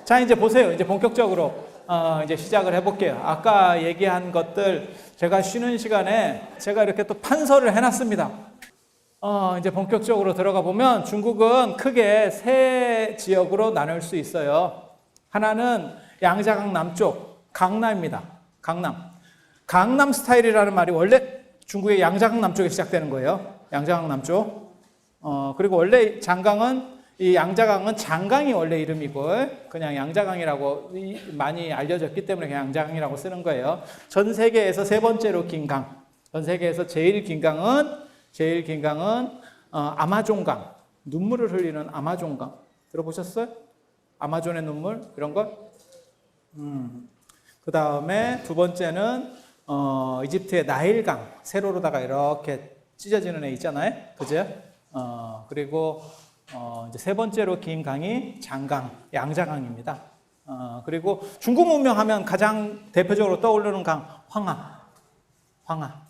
자, 이제 보세요. 이제 본격적으로 이제 시작을 해볼게요. 아까 얘기한 것들 제가 쉬는 시간에 제가 이렇게 또 판서를 해놨습니다. 이제 본격적으로 들어가 보면 중국은 크게 세 지역으로 나눌 수 있어요. 하나는 양자강 남쪽, 강남입니다. 강남 스타일이라는 말이 원래 중국의 양자강 남쪽에 시작되는 거예요. 양자강 남쪽. 그리고 원래 이 양자강은 장강이 원래 이름이고 그냥 양자강이라고 많이 알려졌기 때문에 그냥 양자강이라고 쓰는 거예요. 전 세계에서 세 번째로 긴 강. 전 세계에서 제일 긴 강은 아마존강. 눈물을 흘리는 아마존강. 들어보셨어요? 아마존의 눈물 이런 걸? 그 다음에 두 번째는 이집트의 나일강. 세로로다가 이렇게 찢어지는 애 있잖아요. 그죠? 그리고 이제 세 번째로 긴 강이 장강, 양자강입니다. 그리고 중국 문명하면 가장 대표적으로 떠오르는 강 황하.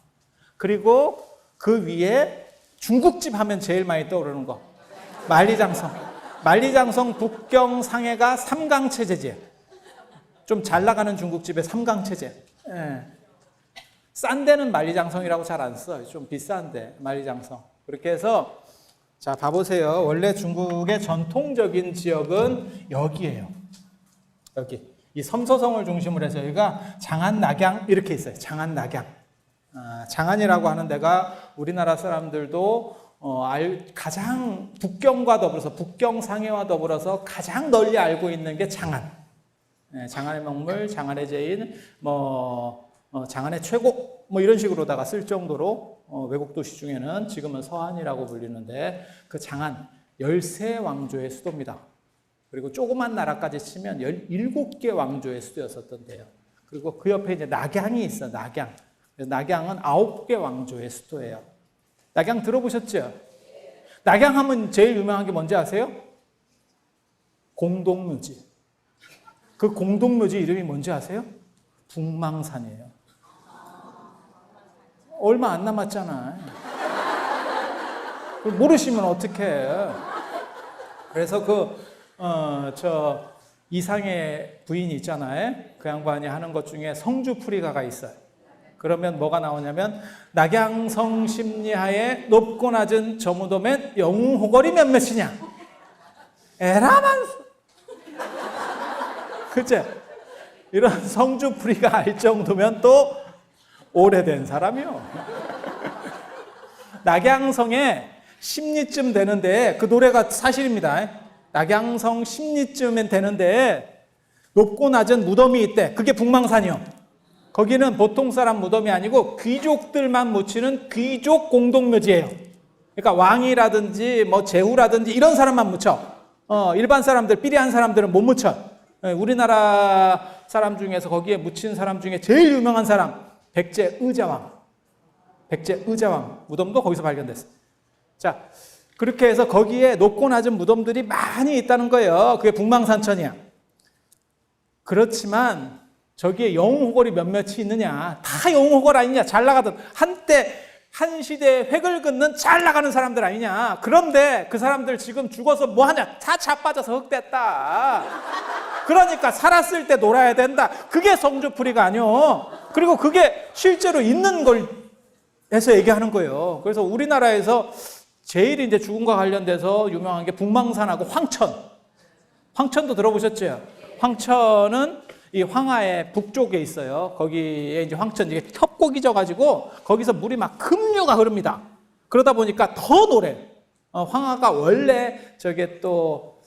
그리고 그 위에 중국집 하면 제일 많이 떠오르는 거 만리장성 북경 상해가 삼강 체제지. 좀 잘 나가는 중국집의 삼강 체제. 예. 싼 데는 만리장성이라고 잘 안 써. 좀 비싼데 만리장성. 그렇게 해서 자, 봐보세요. 원래 중국의 전통적인 지역은 여기예요. 여기. 이 섬서성을 중심으로 해서 여기가 장안, 낙양 이렇게 있어요. 장안, 낙양. 장안이라고 하는 데가 우리나라 사람들도 가장 북경과 더불어서 북경 상해와 더불어서 가장 널리 알고 있는 게 장안. 장안의 명물, 장안의 제인, 장안의 최고 이런 식으로다가 쓸 정도로 외국 도시 중에는 지금은 서안이라고 불리는데 그 장안 13왕조의 수도입니다. 그리고 조그만 나라까지 치면 17개 왕조의 수도였었던 데요. 그리고 그 옆에 이제 낙양이 있어. 낙양은 9개 왕조의 수도예요. 낙양 들어보셨죠? 낙양 하면 제일 유명한 게 뭔지 아세요? 공동묘지. 그 공동묘지 이름이 뭔지 아세요? 북망산이에요. 얼마 안 남았잖아. 모르시면 어떡해. 그래서 이상의 부인이 있잖아요. 그 양반이 하는 것 중에 성주풀이가가 있어요. 그러면 뭐가 나오냐면 낙양성 심리하에 높고 낮은 저 무덤엔 영웅호걸이 몇몇이냐. 에라만 그치? 이런 성주풀이가 알 정도면 또 오래된 사람이요. 낙양성에 심리쯤 되는데 그 노래가 사실입니다. 낙양성 심리쯤엔 되는데 높고 낮은 무덤이 있대. 그게 북망산이요. 거기는 보통 사람 무덤이 아니고 귀족들만 묻히는 귀족 공동묘지예요. 그러니까 왕이라든지 제후라든지 이런 사람만 묻혀. 일반 사람들, 삐리한 사람들은 못 묻혀. 우리나라 사람 중에서 거기에 묻힌 사람 중에 제일 유명한 사람 백제의자왕 무덤도 거기서 발견됐어. 자, 그렇게 해서 거기에 높고 낮은 무덤들이 많이 있다는 거예요. 그게 북망산천이야. 그렇지만 저기에 영웅호걸이 몇몇이 있느냐? 다 영웅호걸 아니냐? 잘 나가던 한 시대에 획을 긋는 잘 나가는 사람들 아니냐? 그런데 그 사람들 지금 죽어서 뭐 하냐? 다 자빠져서 흙됐다. 그러니까 살았을 때 놀아야 된다. 그게 성주풀이가 아니오. 그리고 그게 실제로 있는 걸 해서 얘기하는 거예요. 그래서 우리나라에서 제일 이제 죽음과 관련돼서 유명한 게 북망산하고 황천도 들어보셨죠? 황천은 이 황하의 북쪽에 있어요. 거기에 이제 황천, 이게 협곡이 져가지고 거기서 물이 막 급류가 흐릅니다. 그러다 보니까 더 노래. 황하가 원래 저게 또,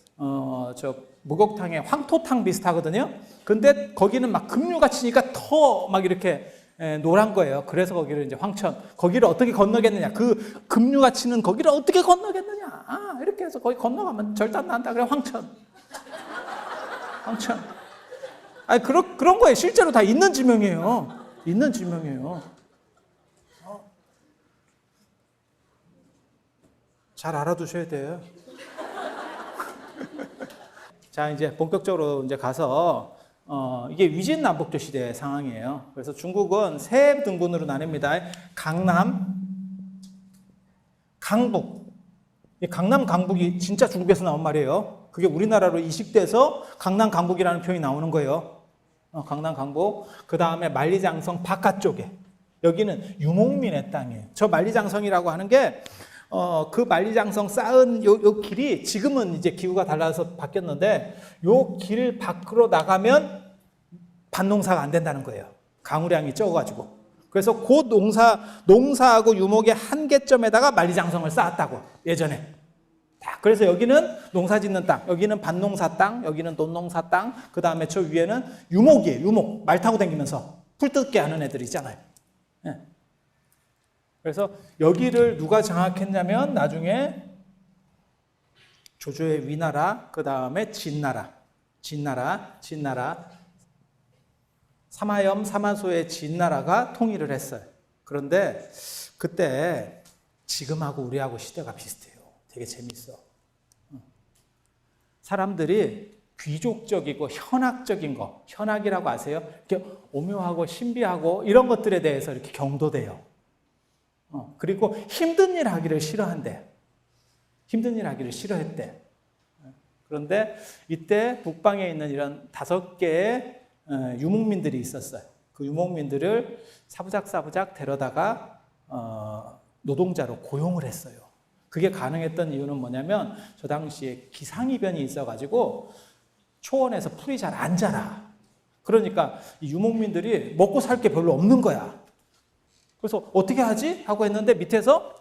목욕탕의 황토탕 비슷하거든요. 근데 거기는 막 급류가 치니까 더 막 이렇게 노란 거예요. 그래서 거기를 이제 황천. 거기를 어떻게 건너겠느냐. 그 급류가 치는 거기를 어떻게 건너겠느냐. 이렇게 해서 거기 건너가면 절단 난다. 그래, 황천. 아니, 그런 거예요. 실제로 다 있는 지명이에요. 잘 알아두셔야 돼요. 자, 이제 본격적으로 이제 가서, 이게 위진남북조 시대의 상황이에요. 그래서 중국은 세 등분으로 나뉩니다. 강남, 강북. 이 강남, 강북이 진짜 중국에서 나온 말이에요. 그게 우리나라로 이식돼서 강남 강북이라는 표현이 나오는 거예요. 강남 강북. 그 다음에 만리장성 바깥쪽에. 여기는 유목민의 땅이에요. 저 만리장성이라고 하는 게 그 만리장성 쌓은 요 길이 지금은 이제 기후가 달라서 바뀌었는데 요 길 밖으로 나가면 밭농사가 안 된다는 거예요. 강우량이 적어가지고. 그래서 그 농사하고 유목의 한계점에다가 만리장성을 쌓았다고 예전에. 그래서 여기는 농사 짓는 땅, 여기는 밭농사 땅, 여기는 논농사 땅, 그 다음에 저 위에는 유목이에요. 유목. 말 타고 다니면서 풀 뜯게 하는 애들 있잖아요. 예. 그래서 여기를 누가 장악했냐면 나중에 조조의 위나라, 그 다음에 진나라, 사마염, 사마소의 진나라가 통일을 했어요. 그런데 그때 지금하고 우리하고 시대가 비슷해요. 되게 재밌어. 사람들이 귀족적이고 현학적인 거, 현학이라고 아세요? 이렇게 오묘하고 신비하고 이런 것들에 대해서 이렇게 경도돼요. 그리고 힘든 일 하기를 싫어한대. 힘든 일 하기를 싫어했대. 그런데 이때 북방에 있는 이런 5개의 유목민들이 있었어요. 그 유목민들을 사부작 데려다가 노동자로 고용을 했어요. 그게 가능했던 이유는 뭐냐면 저 당시에 기상이변이 있어가지고 초원에서 풀이 잘 안 자라. 그러니까 이 유목민들이 먹고 살 게 별로 없는 거야. 그래서 어떻게 하지? 하고 했는데 밑에서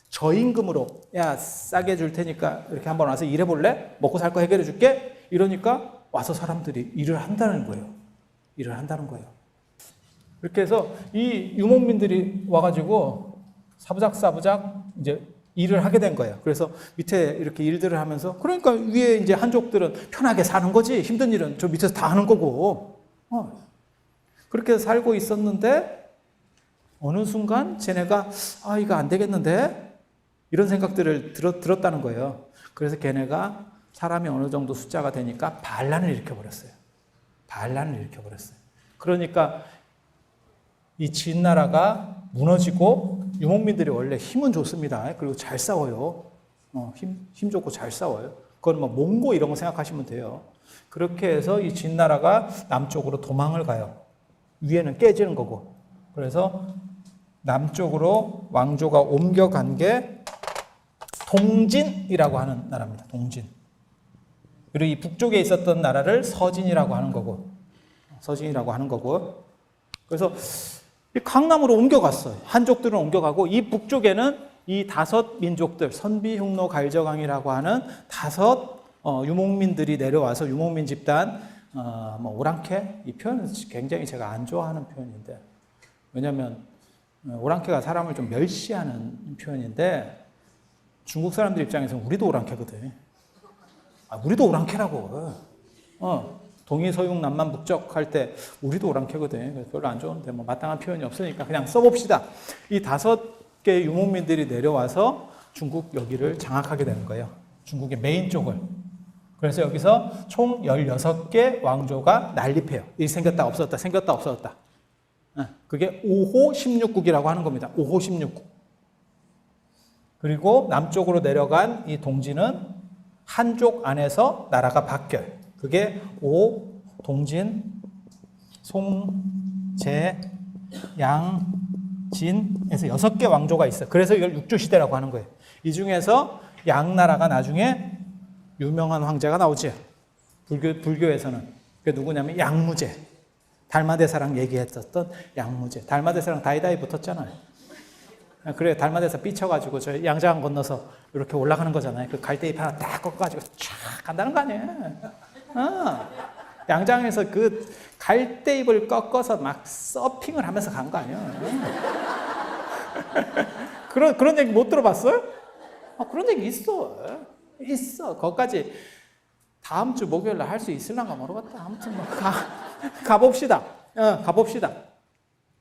저임금으로 야 싸게 줄 테니까 이렇게 한번 와서 일해볼래? 먹고 살 거 해결해 줄게? 이러니까 와서 사람들이 일을 한다는 거예요. 이렇게 해서 이 유목민들이 와가지고 사부작 이제 일을 하게 된 거예요. 그래서 밑에 이렇게 일들을 하면서 그러니까 위에 이제 한족들은 편하게 사는 거지 힘든 일은 저 밑에서 다 하는 거고 그렇게 살고 있었는데 어느 순간 쟤네가 이거 안 되겠는데 이런 생각들을 들었다는 거예요. 그래서 걔네가 사람이 어느 정도 숫자가 되니까 반란을 일으켜버렸어요. 그러니까 이 진나라가 무너지고 유목민들이 원래 힘은 좋습니다. 그리고 잘 싸워요. 힘 좋고 잘 싸워요. 그건 뭐 몽고 이런 거 생각하시면 돼요. 그렇게 해서 이 진나라가 남쪽으로 도망을 가요. 위에는 깨지는 거고. 그래서 남쪽으로 왕조가 옮겨간 게 동진이라고 하는 나라입니다. 동진. 그리고 이 북쪽에 있었던 나라를 서진이라고 하는 거고. 그래서 강남으로 옮겨갔어요. 한족들은 옮겨가고 이 북쪽에는 이 5 민족들, 선비, 흉노, 갈저강이라고 하는 5 유목민들이 내려와서 유목민 집단, 오랑캐? 이 표현은 굉장히 제가 안 좋아하는 표현인데 왜냐하면 오랑캐가 사람을 좀 멸시하는 표현인데 중국 사람들 입장에서는 우리도 오랑캐거든. 우리도 오랑캐라고. 동이서육 남만 북적 할 때 우리도 오랑캐거든. 그래서 별로 안 좋은데 마땅한 표현이 없으니까 그냥 써봅시다. 이 5개 유목민들이 내려와서 중국 여기를 장악하게 되는 거예요. 중국의 메인 쪽을. 그래서 여기서 총 16개 왕조가 난립해요. 생겼다 없어졌다. 그게 5호 16국이라고 하는 겁니다. 5호 16국. 그리고 남쪽으로 내려간 이 동진은 한족 안에서 나라가 바뀌어요. 그게 동진, 송, 제, 양, 진에서 6개 왕조가 있어요. 그래서 이걸 육조시대라고 하는 거예요. 이 중에서 양나라가 나중에 유명한 황제가 나오지. 불교에서는. 그게 누구냐면 양무제. 달마대사랑 얘기했었던 양무제. 달마대사랑 다이다이 붙었잖아요. 그래, 달마대사 삐쳐가지고 저 양자강 건너서 이렇게 올라가는 거잖아요. 그 갈대잎 하나 딱 꺾어가지고 촥 간다는 거 아니에요. 양장에서 그 갈대잎을 꺾어서 막 서핑을 하면서 간 거 아니에요. 그런 얘기 못 들어봤어요? 그런 얘기 있어. 거기까지 다음 주 목요일날 할 수 있을란가 모르겠다. 아무튼 가봅시다.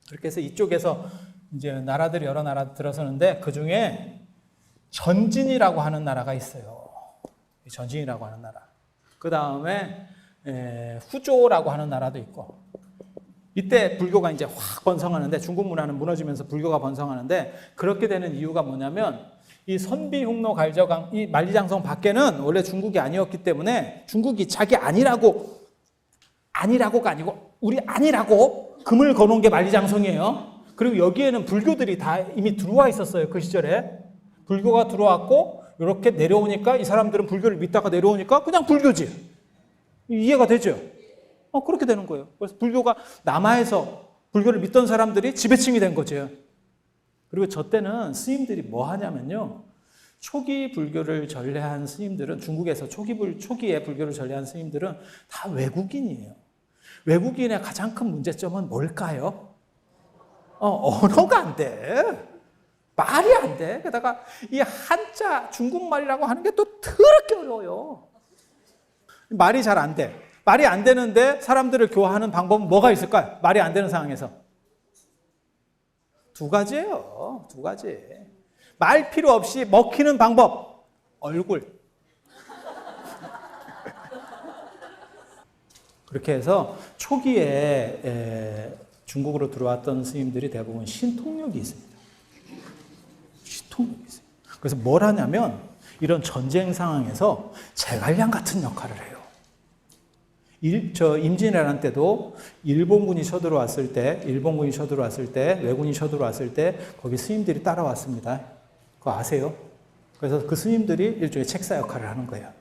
그렇게 해서 이쪽에서 이제 나라들이 여러 나라 들어서는데 그 중에 전진이라고 하는 나라가 있어요. 전진이라고 하는 나라. 그 다음에 후조라고 하는 나라도 있고. 이때 불교가 이제 확 번성하는데 중국 문화는 무너지면서 불교가 번성하는데 그렇게 되는 이유가 뭐냐면 이 선비흉노 갈저강, 이 만리장성 밖에는 원래 중국이 아니었기 때문에 중국이 자기 아니라고가 아니고 우리 아니라고 금을 거놓은 게 만리장성이에요. 그리고 여기에는 불교들이 다 이미 들어와 있었어요. 그 시절에. 불교가 들어왔고 이렇게 내려오니까 이 사람들은 불교를 믿다가 내려오니까 그냥 불교지. 이해가 되죠? 그렇게 되는 거예요. 그래서 불교가 남하에서 불교를 믿던 사람들이 지배층이 된 거죠. 그리고 저 때는 스님들이 뭐 하냐면요. 초기 불교를 전래한 스님들은 중국에서 초기에 불교를 전래한 스님들은 다 외국인이에요. 외국인의 가장 큰 문제점은 뭘까요? 언어가 안 돼. 말이 안 돼. 게다가 이 한자 중국말이라고 하는 게 또 더럽게 어려워요. 말이 잘 안 돼. 말이 안 되는데 사람들을 교화하는 방법은 뭐가 있을까요? 말이 안 되는 상황에서. 두 가지예요. 두 가지. 말 필요 없이 먹히는 방법. 얼굴. 그렇게 해서 초기에 중국으로 들어왔던 스님들이 대부분 신통력이 있습니다. 신통력이 있어요. 그래서 뭘 하냐면 이런 전쟁 상황에서 제갈량 같은 역할을 해요. 임진왜란 때도 일본군이 쳐들어왔을 때, 왜군이 쳐들어왔을 때 거기 스님들이 따라왔습니다. 그거 아세요? 그래서 그 스님들이 일종의 책사 역할을 하는 거예요.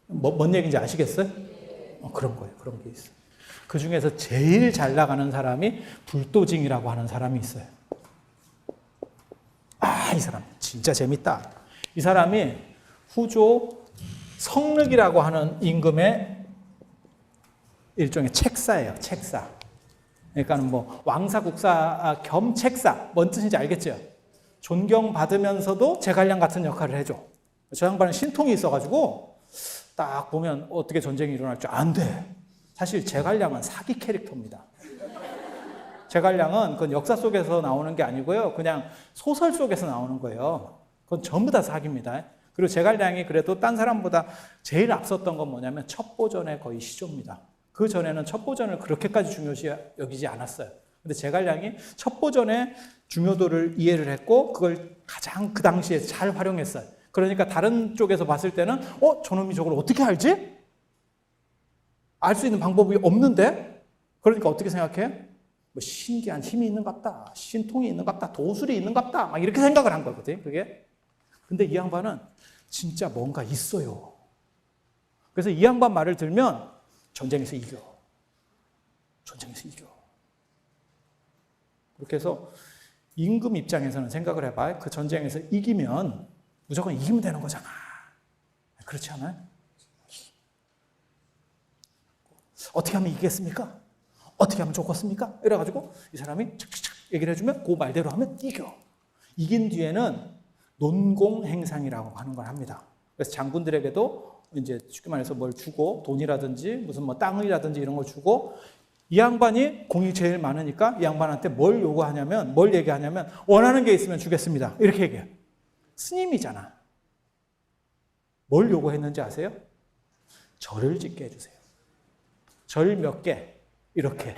뭔 얘기인지 아시겠어요? 그런 거예요. 그런 게 있어요. 그 중에서 제일 잘 나가는 사람이 불도징이라고 하는 사람이 있어요. 이 사람 진짜 재밌다. 이 사람이 후조 성륵이라고 하는 임금의 일종의 책사예요. 책사. 그러니까 뭐 왕사국사 겸 책사. 뭔 뜻인지 알겠죠? 존경받으면서도 제갈량 같은 역할을 해줘. 저 양반은 신통이 있어가지고 딱 보면 어떻게 전쟁이 일어날 줄 안 돼. 사실 제갈량은 사기 캐릭터입니다. 제갈량은 그건 역사 속에서 나오는 게 아니고요. 그냥 소설 속에서 나오는 거예요. 그건 전부 다 사기입니다. 그리고 제갈량이 그래도 딴 사람보다 제일 앞섰던 건 뭐냐면 첩보전의 거의 시조입니다. 그 전에는 첩보전을 그렇게까지 중요시 여기지 않았어요. 근데 제갈량이 첩보전의 중요도를 이해를 했고 그걸 가장 그 당시에 잘 활용했어요. 그러니까 다른 쪽에서 봤을 때는 저놈이 저걸 어떻게 알지? 알 수 있는 방법이 없는데? 그러니까 어떻게 생각해? 뭐 신기한 힘이 있는갑다. 신통이 있는갑다. 도술이 있는갑다. 막 이렇게 생각을 한 거거든, 그게. 근데 이 양반은 진짜 뭔가 있어요. 그래서 이 양반 말을 들면 전쟁에서 이겨. 전쟁에서 이겨. 그렇게 해서 임금 입장에서는 생각을 해봐요. 그 전쟁에서 이기면 무조건 이기면 되는 거잖아. 그렇지 않아요? 어떻게 하면 이기겠습니까? 어떻게 하면 좋겠습니까? 이래가지고 이 사람이 착착착 얘기를 해주면 그 말대로 하면 이겨. 이긴 뒤에는 논공행상이라고 하는 걸 합니다. 그래서 장군들에게도 이제 쉽게 말해서 뭘 주고 돈이라든지 무슨 뭐 땅이라든지 이런 걸 주고 이 양반이 공이 제일 많으니까 이 양반한테 뭘 요구하냐면 뭘 얘기하냐면 원하는 게 있으면 주겠습니다. 이렇게 얘기해요. 스님이잖아. 뭘 요구했는지 아세요? 절을 짓게 해주세요. 절 몇 개 이렇게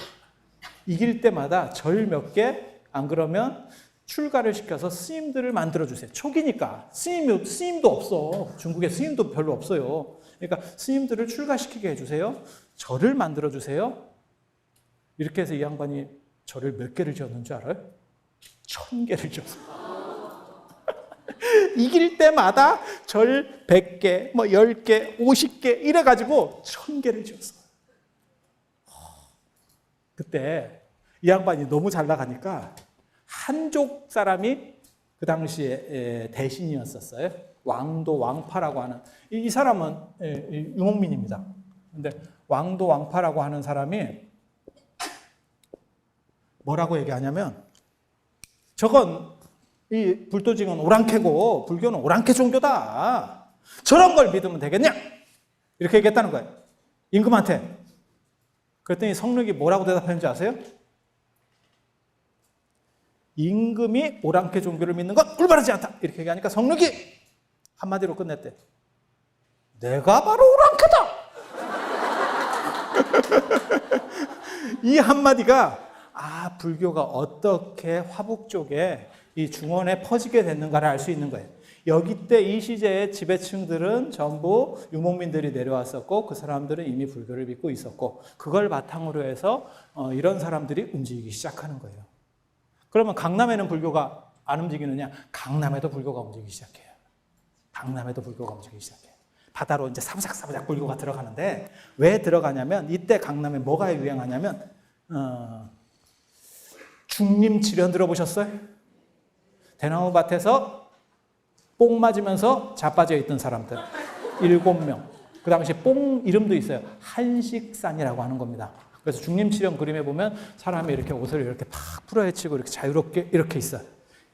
이길 때마다 절 몇 개 안 그러면 출가를 시켜서 스님들을 만들어주세요. 초기니까 스님도 없어. 중국에 스님도 별로 없어요. 그러니까 스님들을 출가시키게 해주세요. 절을 만들어주세요. 이렇게 해서 이 양반이 절을 몇 개를 지었는 줄 알아요? 1000개를 지었어요. 이길 때마다 절 100개, 뭐 10개, 50개 이래가지고 1000개를 지었어요. 그때 이 양반이 너무 잘 나가니까 한족 사람이 그 당시에 대신이었었어요. 왕도 왕파라고 하는 이 사람은 유목민입니다. 근데 왕도 왕파라고 하는 사람이 뭐라고 얘기하냐면 저건 이 불도징은 오랑캐고 불교는 오랑캐 종교다. 저런 걸 믿으면 되겠냐? 이렇게 얘기했다는 거예요. 임금한테. 그랬더니 성륵이 뭐라고 대답했는지 아세요? 임금이 오랑캐 종교를 믿는 건 올바르지 않다. 이렇게 얘기하니까 성륵이 한마디로 끝냈대. 내가 바로 오랑캐다. 이 한마디가 불교가 어떻게 화북 쪽에 이 중원에 퍼지게 됐는가를 알 수 있는 거예요. 여기 때 이 시대의 지배층들은 전부 유목민들이 내려왔었고 그 사람들은 이미 불교를 믿고 있었고 그걸 바탕으로 해서 이런 사람들이 움직이기 시작하는 거예요. 그러면 강남에는 불교가 안 움직이느냐? 강남에도 불교가 움직이기 시작해요. 강남에도 불교가 움직이기 시작해요. 바다로 이제 사부작사부작 불교가 들어가는데 왜 들어가냐면 이때 강남에 뭐가 유행하냐면 중림칠연 들어보셨어요? 대나무 밭에서 뽕 맞으면서 자빠져 있던 사람들 7명. 그 당시 뽕 이름도 있어요. 한식산이라고 하는 겁니다. 그래서 중림칠연 그림에 보면 사람이 이렇게 옷을 이렇게 팍 풀어헤치고 이렇게 자유롭게 이렇게 있어요.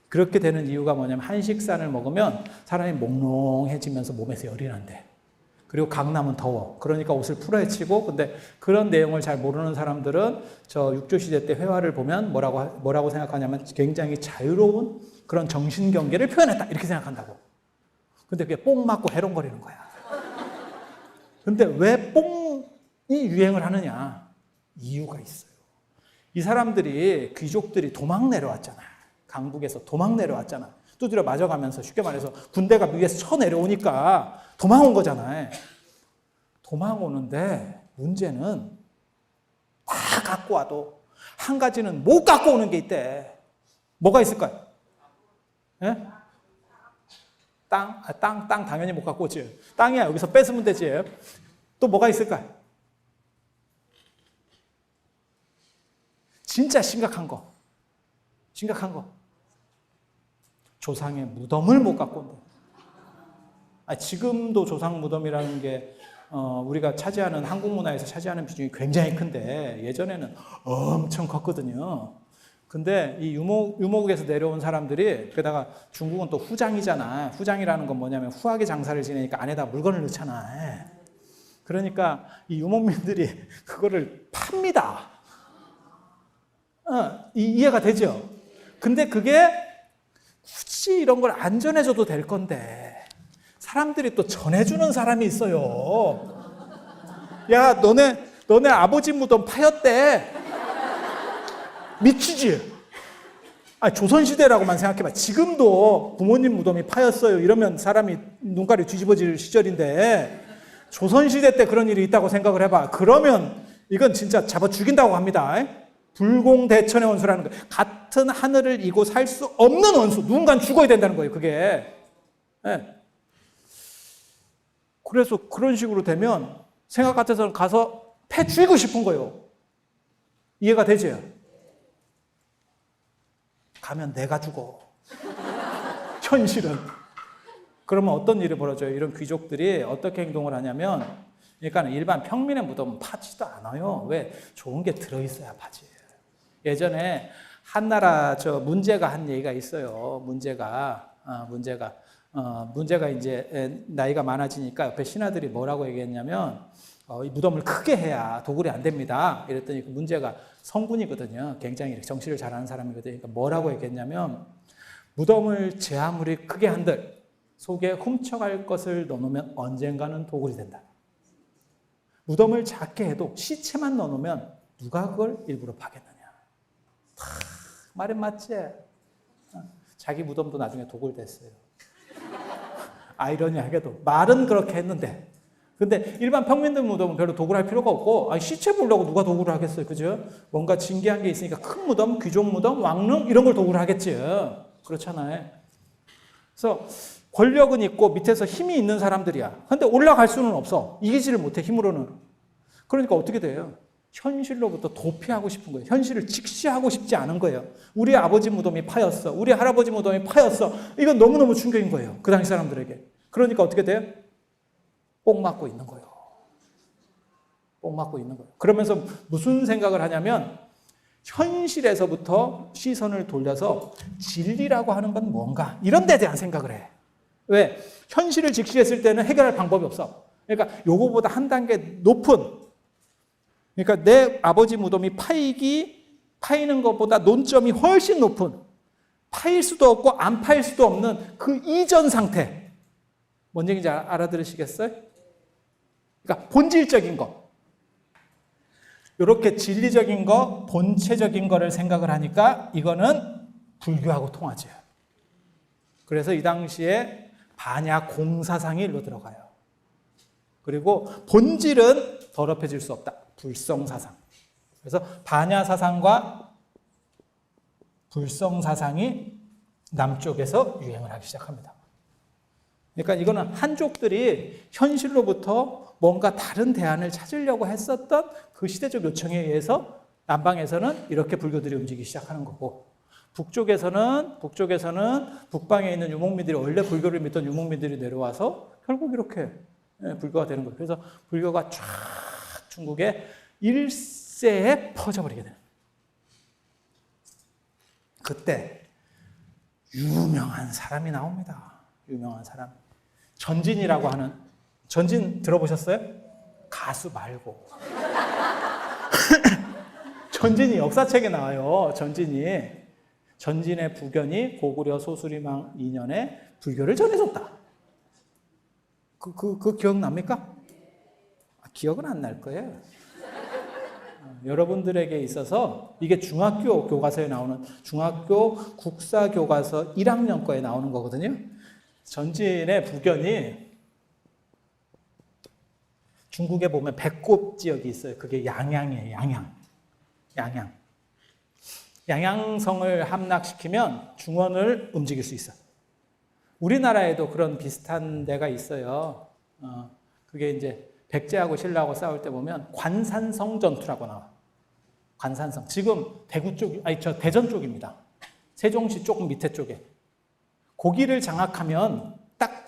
그렇게 되는 이유가 뭐냐면 한식산을 먹으면 사람이 몽롱해지면서 몸에서 열이 난대. 그리고 강남은 더워. 그러니까 옷을 풀어헤치고, 근데 그런 내용을 잘 모르는 사람들은 저 육조시대 때 회화를 보면 뭐라고 생각하냐면 굉장히 자유로운 그런 정신경계를 표현했다. 이렇게 생각한다고. 근데 그게 뽕 맞고 해롱거리는 거야. 근데 왜 뽕이 유행을 하느냐? 이유가 있어요. 이 사람들이, 귀족들이 도망 내려왔잖아. 강북에서 도망 내려왔잖아. 두드려 맞아가면서 쉽게 말해서 군대가 위에서 쳐 내려오니까 도망 온 거잖아요. 도망 오는데 문제는 다 갖고 와도 한 가지는 못 갖고 오는 게 있대. 뭐가 있을까요? 예? 땅 당연히 못 갖고 오지. 땅이야. 여기서 뺏으면 되지. 또 뭐가 있을까요? 진짜 심각한 거. 조상의 무덤을 못 갖고 온다. 지금도 조상 무덤이라는 게 우리가 차지하는 한국 문화에서 차지하는 비중이 굉장히 큰데 예전에는 엄청 컸거든요. 근데 이 유목에서 내려온 사람들이 게다가 중국은 또 후장이잖아. 후장이라는 건 뭐냐면 후하게 장사를 지내니까 안에다 물건을 넣잖아. 그러니까 이 유목민들이 그거를 팝니다. 이해가 되죠? 근데 그게 굳이 이런 걸 안 전해줘도 될 건데 사람들이 또 전해주는 사람이 있어요. 야, 너네 아버지 무덤 파였대. 미치지? 조선시대라고만 생각해봐. 지금도 부모님 무덤이 파였어요. 이러면 사람이 눈깔이 뒤집어질 시절인데 조선시대 때 그런 일이 있다고 생각을 해봐. 그러면 이건 진짜 잡아 죽인다고 합니다. 불공대천의 원수라는 거예요. 같은 하늘을 이고 살 수 없는 원수. 누군가는 죽어야 된다는 거예요. 그게. 네. 그래서 그런 식으로 되면 생각 같아서는 가서 패 죽이고 싶은 거예요. 이해가 되죠? 가면 내가 죽어. 현실은. 그러면 어떤 일이 벌어져요? 이런 귀족들이 어떻게 행동을 하냐면 그러니까 일반 평민의 무덤은 파지도 않아요. 왜? 좋은 게 들어있어야 파지. 예전에 한나라 문제가 한 얘기가 있어요. 문제가 이제 나이가 많아지니까 옆에 신하들이 뭐라고 얘기했냐면 이 무덤을 크게 해야 도굴이 안 됩니다. 이랬더니 그 문제가 성군이거든요. 굉장히 정치를 잘하는 사람이거든요. 그러니까 뭐라고 얘기했냐면 무덤을 제 아무리 크게 한들 속에 훔쳐갈 것을 넣어놓으면 언젠가는 도굴이 된다. 무덤을 작게 해도 시체만 넣어놓으면 누가 그걸 일부러 파겠느냐. 말은 맞지? 자기 무덤도 나중에 도굴됐어요. 아이러니하게도 말은 그렇게 했는데 근데 일반 평민들 무덤은 별로 도굴할 필요가 없고 시체 보려고 누가 도굴을 하겠어요. 그죠? 뭔가 징계한 게 있으니까 큰 무덤, 귀족 무덤, 왕릉 이런 걸 도굴을 하겠지. 그렇잖아요. 그래서 권력은 있고 밑에서 힘이 있는 사람들이야. 근데 올라갈 수는 없어. 이기지를 못해 힘으로는. 그러니까 어떻게 돼요? 현실로부터 도피하고 싶은 거예요. 현실을 직시하고 싶지 않은 거예요. 우리 아버지 무덤이 파였어. 우리 할아버지 무덤이 파였어. 이건 너무너무 충격인 거예요. 그 당시 사람들에게. 그러니까 어떻게 돼요? 뽕 맞고 있는 거예요. 뽕 맞고 있는 거예요. 그러면서 무슨 생각을 하냐면 현실에서부터 시선을 돌려서 진리라고 하는 건 뭔가 이런 데에 대한 생각을 해. 왜? 현실을 직시했을 때는 해결할 방법이 없어. 그러니까 요거보다 한 단계 높은 그러니까 내 아버지 무덤이 파이는 것보다 논점이 훨씬 높은 파일 수도 없고 안 파일 수도 없는 그 이전 상태. 뭔 얘기인지 알아들으시겠어요? 그러니까 본질적인 거. 이렇게 진리적인 거, 본체적인 거를 생각을 하니까 이거는 불교하고 통하죠. 그래서 이 당시에 반야 공사상이 일로 들어가요. 그리고 본질은 더럽혀질 수 없다. 불성사상. 그래서 반야 사상과 불성사상이 남쪽에서 유행을 하기 시작합니다. 그러니까 이거는 한족들이 현실로부터 뭔가 다른 대안을 찾으려고 했었던 그 시대적 요청에 의해서 남방에서는 이렇게 불교들이 움직이기 시작하는 거고, 북쪽에서는 북방에 있는 유목민들이 원래 불교를 믿던 유목민들이 내려와서 결국 이렇게 불교가 되는 거예요. 그래서 불교가 쫙 중국에 일세에 퍼져버리게 되는 거예요. 그때 유명한 사람이 나옵니다. 유명한 사람. 전진이라고 하는, 전진 들어보셨어요? 가수 말고. 전진이 역사책에 나와요. 전진의 부견이 고구려 소수리망 2년에 불교를 전해줬다. 그 기억납니까? 기억은 안 날 거예요. 여러분들에게 있어서 이게 중학교 교과서에 나오는, 중학교 국사교과서 1학년 거에 나오는 거거든요. 전진의 부견이 중국에 보면 백곡 지역이 있어요. 그게 양양이에요. 양양성을 함락시키면 중원을 움직일 수 있어요. 우리나라에도 그런 비슷한 데가 있어요. 그게 이제 백제하고 신라하고 싸울 때 보면 관산성 전투라고 나와. 관산성. 지금 대구 쪽, 대전 쪽입니다. 세종시 조금 밑에 쪽에. 거기를 장악하면 딱,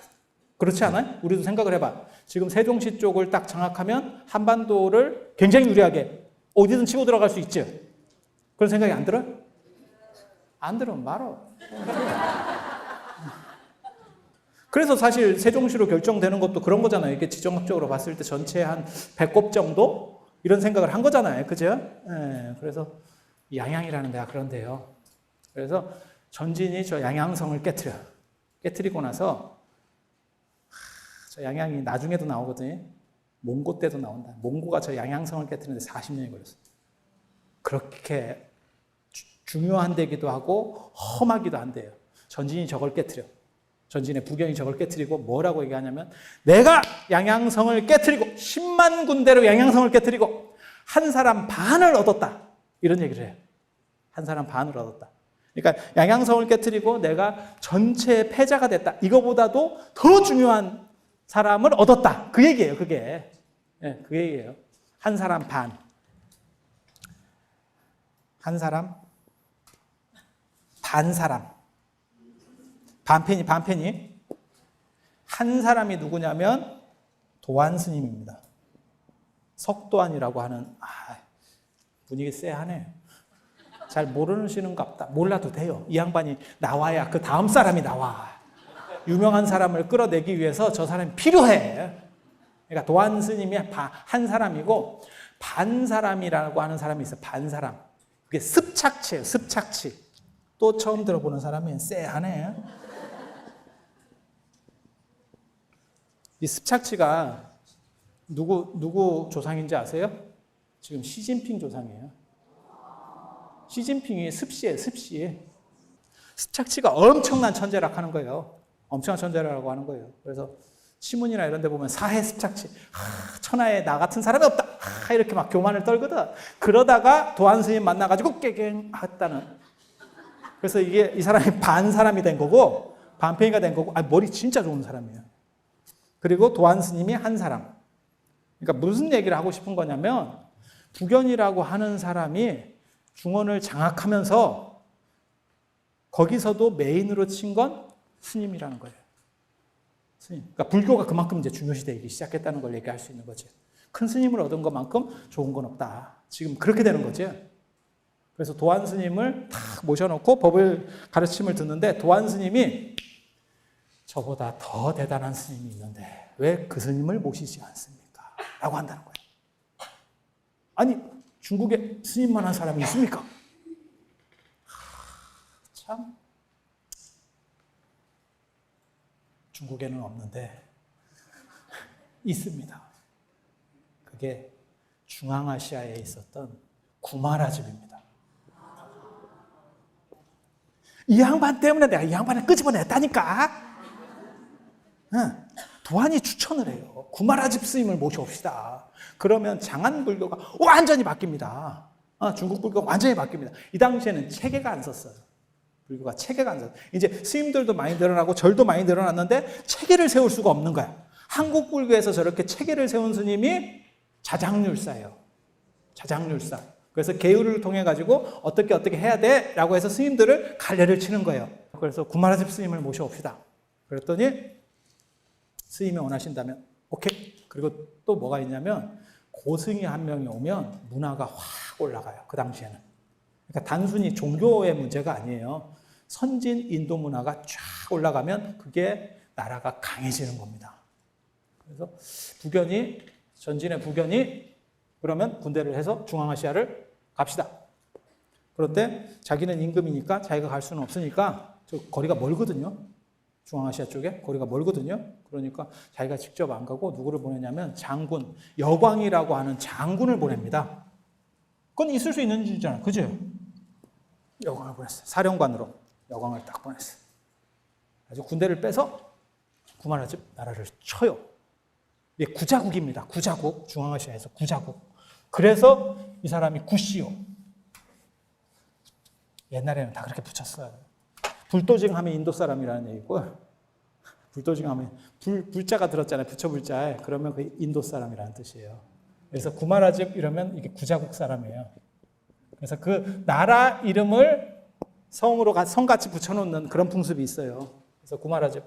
그렇지 않아요? 우리도 생각을 해봐. 지금 세종시 쪽을 딱 장악하면 한반도를 굉장히 유리하게 어디든 치고 들어갈 수 있죠. 그런 생각이 안 들어요? 안 들으면 말어. 그래서 사실 세종시로 결정되는 것도 그런 거잖아요. 이게 지정학적으로 봤을 때 전체 한 100곳 정도? 이런 생각을 한 거잖아요. 그죠? 네, 그래서 양양이라는 데가 그런데요. 그래서 전진이 저 양양성을 깨트리고 나서 저 양양이 나중에도 나오거든요. 몽고 때도 나온다. 몽고가 저 양양성을 깨트리는데 40년이 걸렸어요. 그렇게 중요한 데기도 하고 험하기도 한데요. 전진이 저걸 깨트려. 전진의 부견이 저걸 깨트리고 뭐라고 얘기하냐면, 내가 양양성을 깨트리고 10만 군대로 양양성을 깨트리고 한 사람 반을 얻었다. 이런 얘기를 해요. 한 사람 반을 얻었다. 그러니까 양양성을 깨트리고 내가 전체의 패자가 됐다. 이거보다도 더 중요한 사람을 얻었다. 그 얘기예요. 그게. 네, 그 얘기예요. 한 사람 반. 한 사람, 반 사람. 반편이. 한 사람이 누구냐면 도안 스님입니다. 석도안이라고 하는, 분위기 쎄하네. 잘 모르시는갑다. 몰라도 돼요. 이 양반이 나와야 그 다음 사람이 나와. 유명한 사람을 끌어내기 위해서 저 사람이 필요해. 그러니까 도안 스님이 한 사람이고, 반 사람이라고 하는 사람이 있어요. 반 사람. 그게 습착치예요. 습착치. 또 처음 들어보는 사람이 쎄하네. 이 습착치가 누구 조상인지 아세요? 지금 시진핑 조상이에요. 시진핑이 습시예요. 습시. 습착치가 엄청난 천재라고 하는 거예요. 엄청난 천재라고 하는 거예요. 그래서 신문이나 이런 데 보면 사해 습착치. 천하에 나 같은 사람이 없다. 이렇게 막 교만을 떨거든. 그러다가 도안 스님 만나가지고 깨갱 했다는. 그래서 이게 이 사람이 반 사람이 된 거고, 반편이가 된 거고, 머리 진짜 좋은 사람이에요. 그리고 도안 스님이 한 사람. 그러니까 무슨 얘기를 하고 싶은 거냐면, 부견이라고 하는 사람이 중원을 장악하면서 거기서도 메인으로 친 건 스님이라는 거예요. 스님. 그러니까 불교가 그만큼 이제 중요시되기 시작했다는 걸 얘기할 수 있는 거죠. 큰 스님을 얻은 것만큼 좋은 건 없다. 지금 그렇게 되는 거죠. 그래서 도안 스님을 탁 모셔놓고 법을 가르침을 듣는데, 도안 스님이 저보다 더 대단한 스님이 있는데 왜 그 스님을 모시지 않습니까? 라고 한다는 거예요. 아니, 중국에 스님만한 사람이 있습니까? 참, 중국에는 없는데 있습니다. 그게 중앙아시아에 있었던 구마라집입니다. 이 양반 때문에 내가 이 양반을 끄집어냈다니까. 도안이 추천을 해요. 구마라집 스님을 모셔옵시다. 그러면 장안불교가 완전히 바뀝니다. 중국 불교가 완전히 바뀝니다. 이 당시에는 체계가 안 섰어요. 불교가 체계가 안 섰어요. 이제 스님들도 많이 늘어나고 절도 많이 늘어났는데 체계를 세울 수가 없는 거야. 한국 불교에서 저렇게 체계를 세운 스님이 자장률사예요. 자장률사. 그래서 계율을 통해 가지고 어떻게 해야 돼라고 해서 스님들을 갈래를 치는 거예요. 그래서 구마라집 스님을 모셔옵시다. 그랬더니 스님이 원하신다면 오케이. 그리고 또 뭐가 있냐면 고승이 한 명이 오면 문화가 확 올라가요. 그 당시에는. 그러니까 단순히 종교의 문제가 아니에요. 선진 인도 문화가 쫙 올라가면 그게 나라가 강해지는 겁니다. 그래서 전진의 부견이 그러면 군대를 해서 중앙아시아를 갑시다. 그런데 자기는 임금이니까 자기가 갈 수는 없으니까 저 거리가 멀거든요. 중앙아시아 쪽에 거리가 멀거든요. 그러니까 자기가 직접 안 가고 누구를 보내냐면 장군, 여광이라고 하는 장군을 보냅니다. 그건 있을 수 있는 일이잖아요. 그죠? 여광을 보냈어요. 사령관으로 여광을 딱 보냈어요. 그래서 군대를 빼서 구마라집 나라를 쳐요. 이게 구자국입니다. 구자국. 중앙아시아에서 구자국. 그래서 이 사람이 구시오. 옛날에는 다 그렇게 붙였어요. 불도징 하면 인도 사람이라는 얘기고, 불도징 하면 불자가 들었잖아요. 부처 불자에. 그러면 그 인도 사람이라는 뜻이에요. 그래서 구마라집 이러면 이게 구자국 사람이에요. 그래서 그 나라 이름을 성으로 성같이 붙여놓는 그런 풍습이 있어요. 그래서 구마라집.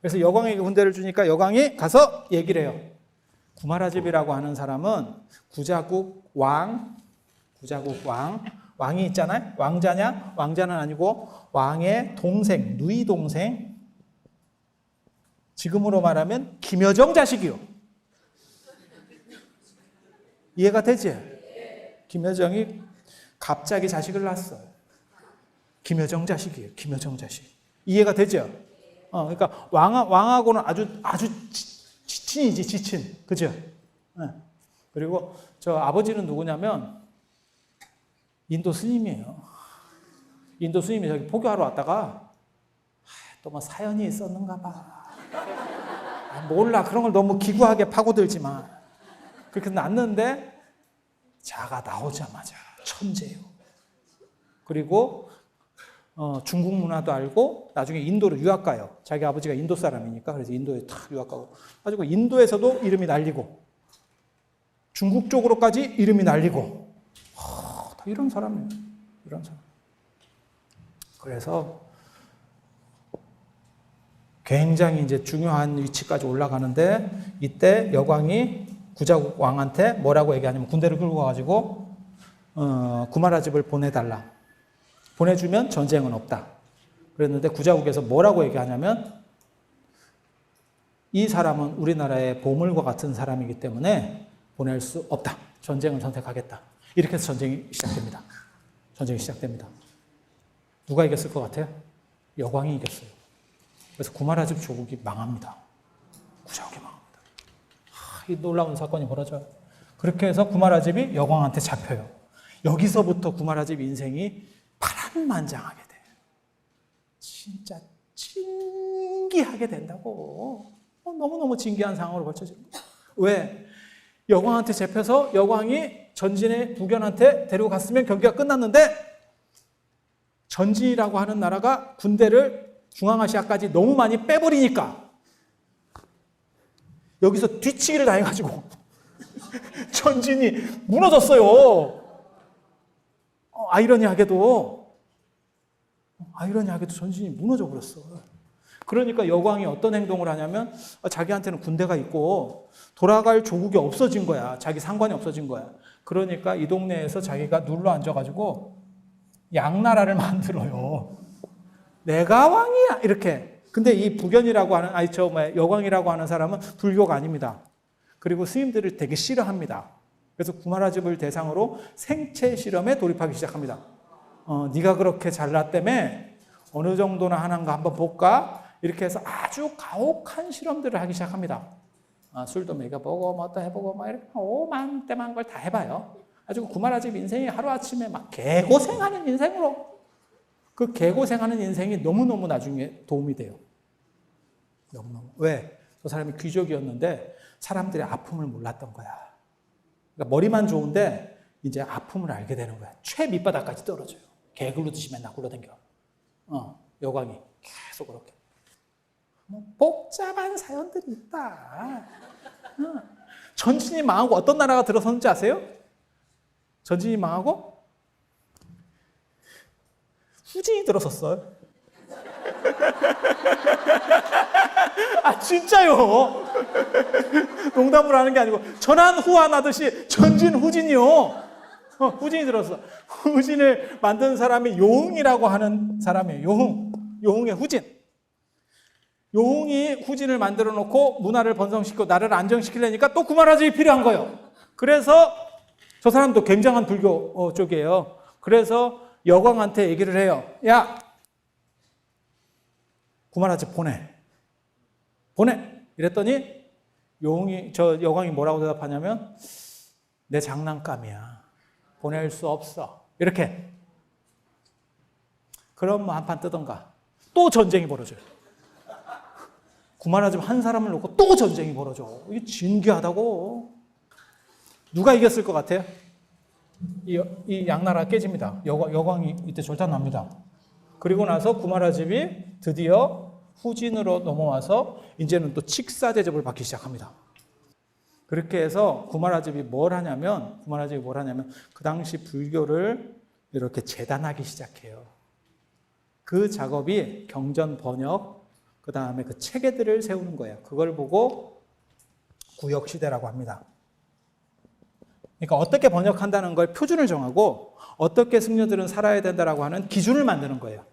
그래서 여광에게 군대를 주니까 여광이 가서 얘기를 해요. 구마라집이라고 하는 사람은 구자국 왕이 있잖아요. 왕자냐? 왕자는 아니고 왕의 동생, 누이 동생. 지금으로 말하면 김여정 자식이요. 이해가 되지? 김여정이 갑자기 자식을 낳았어요. 김여정 자식이에요. 김여정 자식. 이해가 되죠? 그러니까 왕하고는 아주 지친이지, 지친. 그죠? 네. 그리고 저 아버지는 누구냐면 인도 스님이에요. 인도 스님이 저기 포교하러 왔다가 또 뭐 사연이 있었는가 봐. 몰라. 그런 걸 너무 기구하게 파고들지 마. 그렇게 낳는데 자가 나오자마자 천재요. 그리고 중국 문화도 알고 나중에 인도로 유학 가요. 자기 아버지가 인도 사람이니까. 그래서 인도에 탁 유학 가고. 가지고 인도에서도 이름이 날리고 중국 쪽으로까지 이름이 날리고 다 이런 사람이에요. 이런 사람. 그래서 굉장히 이제 중요한 위치까지 올라가는데 이때 여광이 구자국 왕한테 뭐라고 얘기하냐면 군대를 끌고 가가지고 구마라집을 보내달라. 보내주면 전쟁은 없다. 그랬는데 구자국에서 뭐라고 얘기하냐면 이 사람은 우리나라의 보물과 같은 사람이기 때문에 보낼 수 없다. 전쟁을 선택하겠다. 이렇게 해서 전쟁이 시작됩니다. 전쟁이 시작됩니다. 누가 이겼을 것 같아요? 여광이 이겼어요. 그래서 구마라집 조국이 망합니다. 구자국이 망합니다. 이 놀라운 사건이 벌어져요. 그렇게 해서 구마라집이 여광한테 잡혀요. 여기서부터 구마라집 인생이 파란만장하게 돼요. 진짜 진기하게 된다고. 너무너무 진기한 상황으로 벌쳐지는 거예요. 왜? 여광한테 잡혀서 여광이 전진의 부견한테 데리고 갔으면 경기가 끝났는데 전진이라고 하는 나라가 군대를 중앙아시아까지 너무 많이 빼버리니까 여기서 뒤치기를 당해가지고 전진이 무너졌어요. 아이러니하게도 전진이 무너져 버렸어. 그러니까 여광이 어떤 행동을 하냐면 자기한테는 군대가 있고 돌아갈 조국이 없어진 거야. 자기 상관이 없어진 거야. 그러니까 이 동네에서 자기가 눌러 앉아가지고 양나라를 만들어요. 내가 왕이야 이렇게. 근데 이 부견이라고 하는 여광이라고 하는 사람은 불교가 아닙니다. 그리고 스님들을 되게 싫어합니다. 그래서 구마라집을 대상으로 생체 실험에 돌입하기 시작합니다. 네가 그렇게 잘났다며 어느 정도나 하는가 한번 볼까? 이렇게 해서 아주 가혹한 실험들을 하기 시작합니다. 술도 먹여보고 뭐또 해보고 막 이렇게 오만 때만 걸 다 해봐요. 아주 구마라집 인생이 하루아침에 막 개고생하는 인생으로, 그 개고생하는 인생이 너무너무 나중에 도움이 돼요. 너무너무. 왜? 저 사람이 귀족이었는데 사람들의 아픔을 몰랐던 거야. 그러니까 머리만 좋은데 이제 아픔을 알게 되는 거야. 최 밑바닥까지 떨어져요. 개 굴르듯이 맨날 굴러댕겨. 여광이 계속 그렇게. 복잡한 사연들이 있다. 전진이 망하고 어떤 나라가 들어섰는지 아세요? 전진이 망하고 후진이 들어섰어요. 아, 진짜요. 농담으로 하는 게 아니고 전환 후환하듯이 전진 후진이요. 후진이 들었어. 후진을 만든 사람이 요흥이라고 하는 사람이에요. 요흥의 후진. 요흥이 후진을 만들어 놓고 문화를 번성시키고 나라를 안정시키려니까 또 구마라집이 필요한 거예요. 그래서 저 사람도 굉장한 불교 쪽이에요. 그래서 여광한테 얘기를 해요. 야, 구마라집 보내. 이랬더니 여광이 뭐라고 대답하냐면 내 장난감이야. 보낼 수 없어. 이렇게. 그럼 뭐 한판 뜨던가. 또 전쟁이 벌어져요. 구마라집 한 사람을 놓고 또 전쟁이 벌어져. 이게 진귀하다고. 누가 이겼을 것 같아요? 이 양나라 깨집니다. 여광이 이때 절단납니다. 그리고 나서 구마라집이 드디어 후진으로 넘어와서 이제는 또 칙사대접을 받기 시작합니다. 그렇게 해서 구마라집이 뭘 하냐면 그 당시 불교를 이렇게 재단하기 시작해요. 그 작업이 경전 번역, 그 다음에 그 체계들을 세우는 거예요. 그걸 보고 구역시대라고 합니다. 그러니까 어떻게 번역한다는 걸 표준을 정하고 어떻게 승려들은 살아야 된다라고 하는 기준을 만드는 거예요.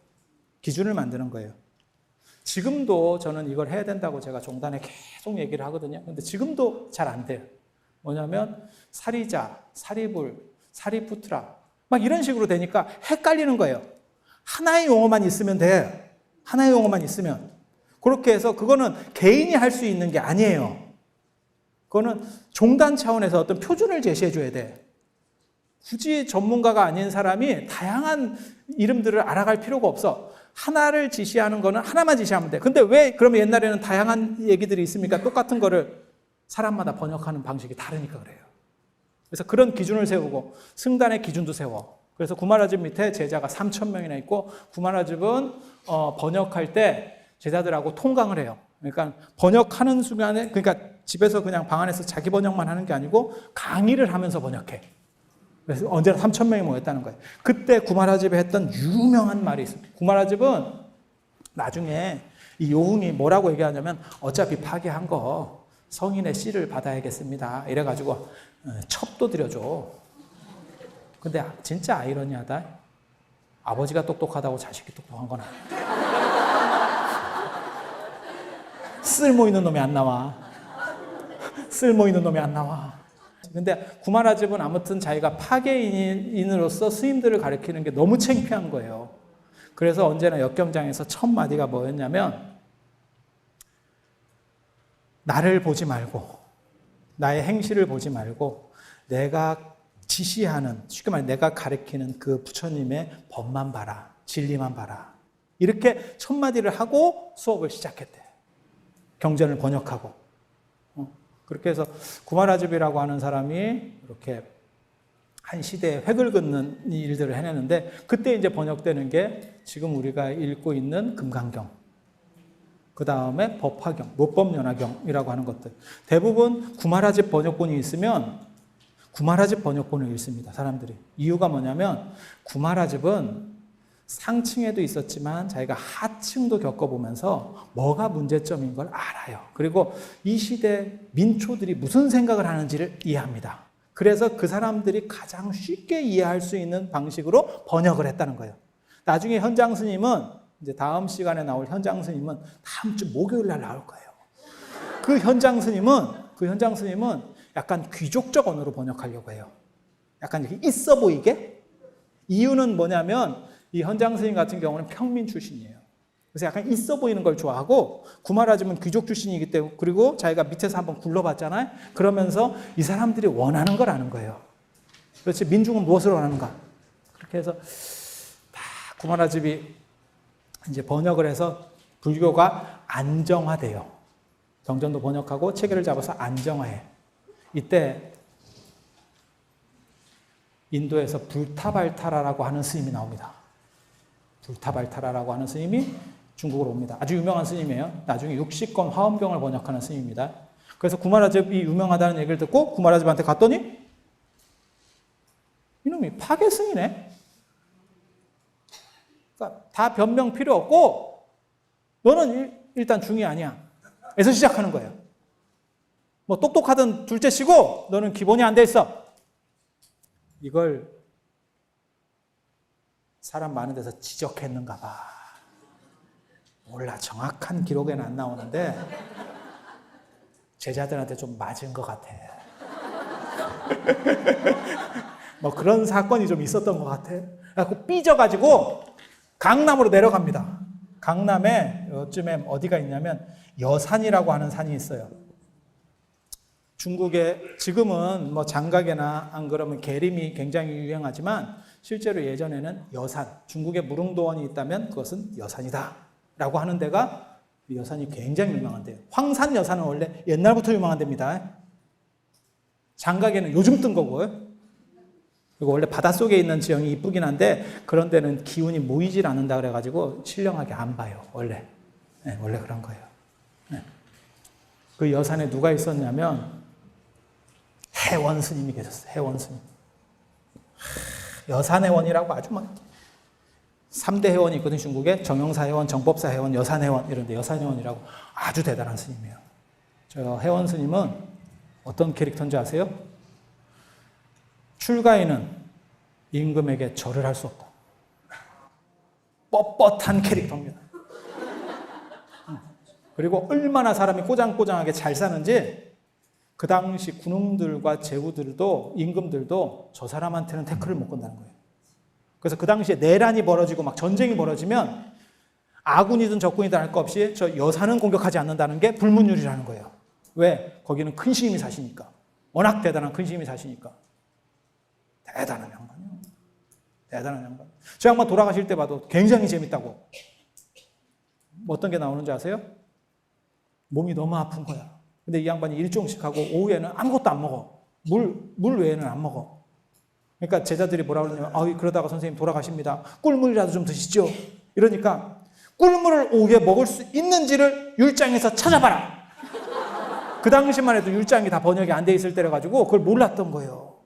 지금도 저는 이걸 해야 된다고 제가 종단에 계속 얘기를 하거든요. 근데 지금도 잘 안 돼요. 뭐냐면 사리자, 사리불, 사리푸트라 막 이런 식으로 되니까 헷갈리는 거예요. 하나의 용어만 있으면 돼. 하나의 용어만 있으면. 그렇게 해서 그거는 개인이 할 수 있는 게 아니에요. 그거는 종단 차원에서 어떤 표준을 제시해 줘야 돼. 굳이 전문가가 아닌 사람이 다양한 이름들을 알아갈 필요가 없어. 하나를 지시하는 거는 하나만 지시하면 돼. 근데 왜 그러면 옛날에는 다양한 얘기들이 있습니까? 똑같은 거를 사람마다 번역하는 방식이 다르니까 그래요. 그래서 그런 기준을 세우고 승단의 기준도 세워. 그래서 구마라집 밑에 제자가 3,000명이나 있고 구마라집은 번역할 때 제자들하고 통강을 해요. 그러니까 번역하는 순간에 그러니까 집에서 그냥 방 안에서 자기 번역만 하는 게 아니고 강의를 하면서 번역해. 그래서 언제나 3,000명이 모였다는 거예요. 그때 구마라집에 했던 유명한 말이 있습니다. 구마라집은 나중에 이 요흥이 뭐라고 얘기하냐면 어차피 파괴한 거 성인의 씨를 받아야겠습니다. 이래가지고 첩도 드려줘. 근데 진짜 아이러니하다. 아버지가 똑똑하다고 자식이 똑똑한 건 아니야. 쓸모 있는 놈이 안 나와. 근데 구마라집은 아무튼 자기가 파괴인으로서 스님들을 가르치는 게 너무 창피한 거예요. 그래서 언제나 역경장에서 첫 마디가 뭐였냐면 나를 보지 말고 나의 행실을 보지 말고 내가 지시하는 쉽게 말해 내가 가르치는 그 부처님의 법만 봐라. 진리만 봐라. 이렇게 첫 마디를 하고 수업을 시작했대. 경전을 번역하고. 그렇게 해서 구마라집이라고 하는 사람이 이렇게 한 시대에 획을 긋는 일들을 해내는데 그때 이제 번역되는 게 지금 우리가 읽고 있는 금강경, 그 다음에 법화경, 노법연화경이라고 하는 것들. 대부분 구마라집 번역본이 있으면 구마라집 번역본을 읽습니다, 사람들이. 이유가 뭐냐면 구마라집은 상층에도 있었지만 자기가 하층도 겪어보면서 뭐가 문제점인 걸 알아요. 그리고 이 시대 민초들이 무슨 생각을 하는지를 이해합니다. 그래서 그 사람들이 가장 쉽게 이해할 수 있는 방식으로 번역을 했다는 거예요. 나중에 현장 스님은 이제 다음 시간에 나올 현장 스님은 다음 주 목요일 날 나올 거예요. 그 현장 스님은 약간 귀족적 언어로 번역하려고 해요. 약간 이렇게 있어 보이게. 이유는 뭐냐면 이 현장 스님 같은 경우는 평민 출신이에요. 그래서 약간 있어 보이는 걸 좋아하고 구마라집은 귀족 출신이기 때문에 그리고 자기가 밑에서 한번 굴러봤잖아요. 그러면서 이 사람들이 원하는 걸 아는 거예요. 그렇지, 민중은 무엇을 원하는가? 그렇게 해서 다 구마라집이 이제 번역을 해서 불교가 안정화돼요. 정전도 번역하고 체계를 잡아서 안정화해. 이때 인도에서 불타발타라라고 하는 스님이 나옵니다. 불타발타라라고 하는 스님이 중국으로 옵니다. 아주 유명한 스님이에요. 나중에 60권 화엄경을 번역하는 스님입니다. 그래서 구마라집이 유명하다는 얘기를 듣고 구마라집한테 갔더니 이놈이 파괴승이네. 그러니까 다 변명 필요 없고 너는 일단 중이 아니야. 에서 시작하는 거예요. 뭐 똑똑하든 둘째치고 너는 기본이 안 돼 있어. 이걸 사람 많은 데서 지적했는가 봐. 몰라, 정확한 기록에는 안 나오는데 제자들한테 좀 맞은 것 같아. 뭐 그런 사건이 좀 있었던 것 같아. 그래서 삐져가지고 강남으로 내려갑니다. 강남에 요즘에 어디가 있냐면 여산이라고 하는 산이 있어요. 중국에 지금은 뭐 장각이나 안 그러면 계림이 굉장히 유행하지만 실제로 예전에는 여산, 중국에 무릉도원이 있다면 그것은 여산이다 라고 하는 데가, 여산이 굉장히 유명한데요. 황산 여산은 원래 옛날부터 유명한 데입니다. 장각에는 요즘 뜬 거고요. 그리고 원래 바닷속에 있는 지형이 이쁘긴 한데 그런 데는 기운이 모이질 않는다 그래가지고 신령하게 안 봐요. 원래. 네, 원래 그런 거예요. 네. 그 여산에 누가 있었냐면 해원 스님이 계셨어요. 해원 스님. 여산해원이라고 아주 막 3대 해원이 있거든요. 중국에 정영사 해원, 정법사 해원, 여산 해원 이런데 여산해원이라고 아주 대단한 스님이에요. 저 해원 스님은 어떤 캐릭터인지 아세요? 출가인은 임금에게 절을 할 수 없다. 뻣뻣한 캐릭터입니다. 그리고 얼마나 사람이 꼬장꼬장하게 잘 사는지 그 당시 군웅들과 제후들도 임금들도 저 사람한테는 태클을 못 건다는 거예요. 그래서 그 당시에 내란이 벌어지고 막 전쟁이 벌어지면 아군이든 적군이든 할 것 없이 저 여산은 공격하지 않는다는 게 불문율이라는 거예요. 왜? 거기는 큰 스님이 사시니까. 워낙 대단한 큰 스님이 사시니까. 대단한 양반이요. 대단한 양반. 저 양반 돌아가실 때 봐도 굉장히 재밌다고. 어떤 게 나오는지 아세요? 몸이 너무 아픈 거야. 근데 이 양반이 일종씩 하고 오후에는 아무것도 안 먹어. 물 외에는 안 먹어. 그러니까 제자들이 뭐라 그러냐면 그러다가 선생님 돌아가십니다. 꿀물이라도 좀 드시죠. 이러니까 꿀물을 오후에 먹을 수 있는지를 율장에서 찾아봐라. 그 당시만 해도 율장이 다 번역이 안 돼 있을 때라 가지고 그걸 몰랐던 거예요.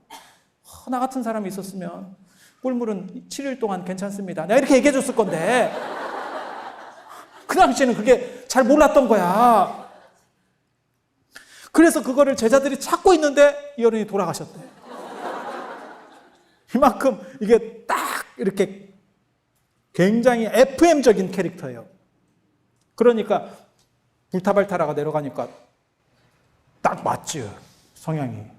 나 같은 사람이 있었으면 꿀물은 7일 동안 괜찮습니다. 내가 이렇게 얘기해 줬을 건데 그 당시에는 그게 잘 몰랐던 거야. 그래서 그거를 제자들이 찾고 있는데 이 어른이 돌아가셨대. 이만큼 이게 딱 이렇게 굉장히 FM적인 캐릭터예요. 그러니까 불타발타라가 내려가니까 딱 맞지, 성향이.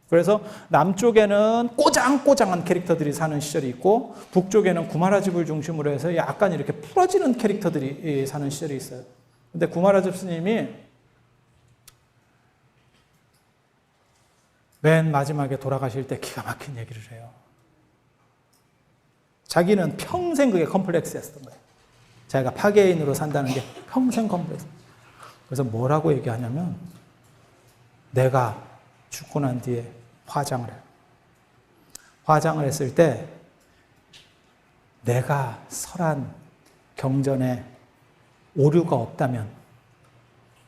그래서 남쪽에는 꼬장꼬장한 캐릭터들이 사는 시절이 있고 북쪽에는 구마라집을 중심으로 해서 약간 이렇게 풀어지는 캐릭터들이 사는 시절이 있어요. 근데 구마라집 스님이 맨 마지막에 돌아가실 때 기가 막힌 얘기를 해요. 자기는 평생 그게 컴플렉스였던 거예요. 자기가 파괴인으로 산다는 게 평생 컴플렉스. 그래서 뭐라고 얘기하냐면 내가 죽고 난 뒤에 화장을 해요. 화장을 했을 때 내가 설한 경전에 오류가 없다면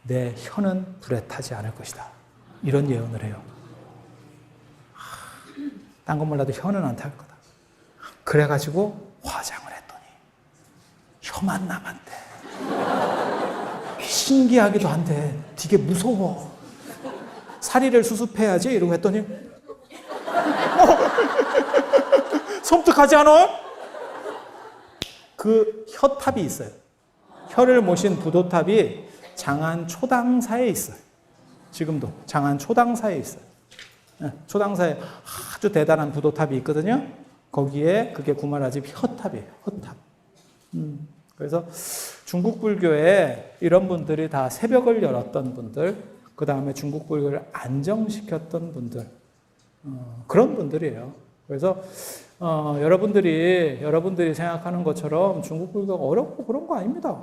내 혀는 불에 타지 않을 것이다. 이런 예언을 해요. 딴 건 몰라도 혀는 안 탈 거다. 그래가지고 화장을 했더니 혀만 남았대. 신기하기도 한데 되게 무서워. 사리를 수습해야지 이러고 했더니 섬뜩하지 않아? 그 혀탑이 있어요. 혀를 모신 부도탑이 장안 초당사에 있어요. 지금도 장안 초당사에 있어요. 초당사에 아주 대단한 부도탑이 있거든요. 거기에 그게 구마라집 혀탑이에요. 혀탑. 그래서 중국 불교에 이런 분들이 다 새벽을 열었던 분들, 그 다음에 중국 불교를 안정시켰던 분들, 그런 분들이에요. 그래서 여러분들이 생각하는 것처럼 중국 불교가 어렵고 그런 거 아닙니다.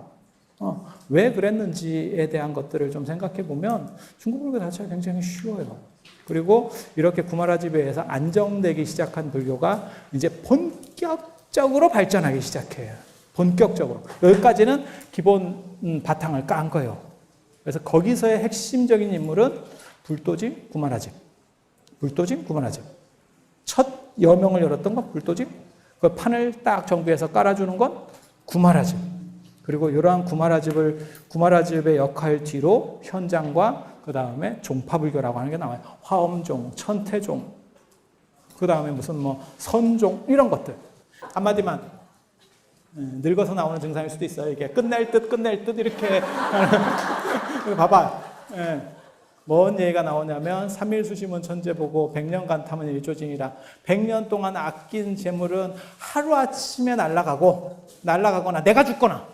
왜 그랬는지에 대한 것들을 좀 생각해 보면 중국 불교 자체가 굉장히 쉬워요. 그리고 이렇게 구마라집에서 안정되기 시작한 불교가 이제 본격적으로 발전하기 시작해요. 본격적으로. 여기까지는 기본 바탕을 깐 거예요. 그래서 거기서의 핵심적인 인물은 불도진, 구마라집. 불도진, 구마라집. 첫 여명을 열었던 건 불도진, 그 판을 딱 정비해서 깔아주는 건 구마라집. 그리고 이러한 구마라집의 역할 뒤로 현장과 그 다음에 종파불교라고 하는 게 나와요. 화엄종, 천태종, 그 다음에 무슨 선종 이런 것들. 한마디만 늙어서 나오는 증상일 수도 있어요. 이게 끝낼 듯 이렇게 봐봐. 뭔 얘기가 나오냐면 3일 수심은 천재보고 100년간 탐은 일조징이라. 100년 동안 아낀 재물은 하루아침에 날아가거나 내가 죽거나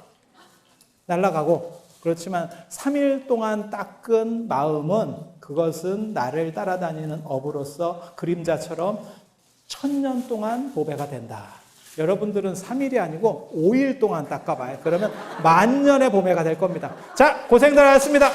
날아가고, 그렇지만 3일 동안 닦은 마음은 그것은 나를 따라다니는 업으로서 그림자처럼 1000년 동안 보배가 된다. 여러분들은 3일이 아니고 5일 동안 닦아봐요. 그러면 10,000년의 보배가 될 겁니다. 자, 고생들 하셨습니다.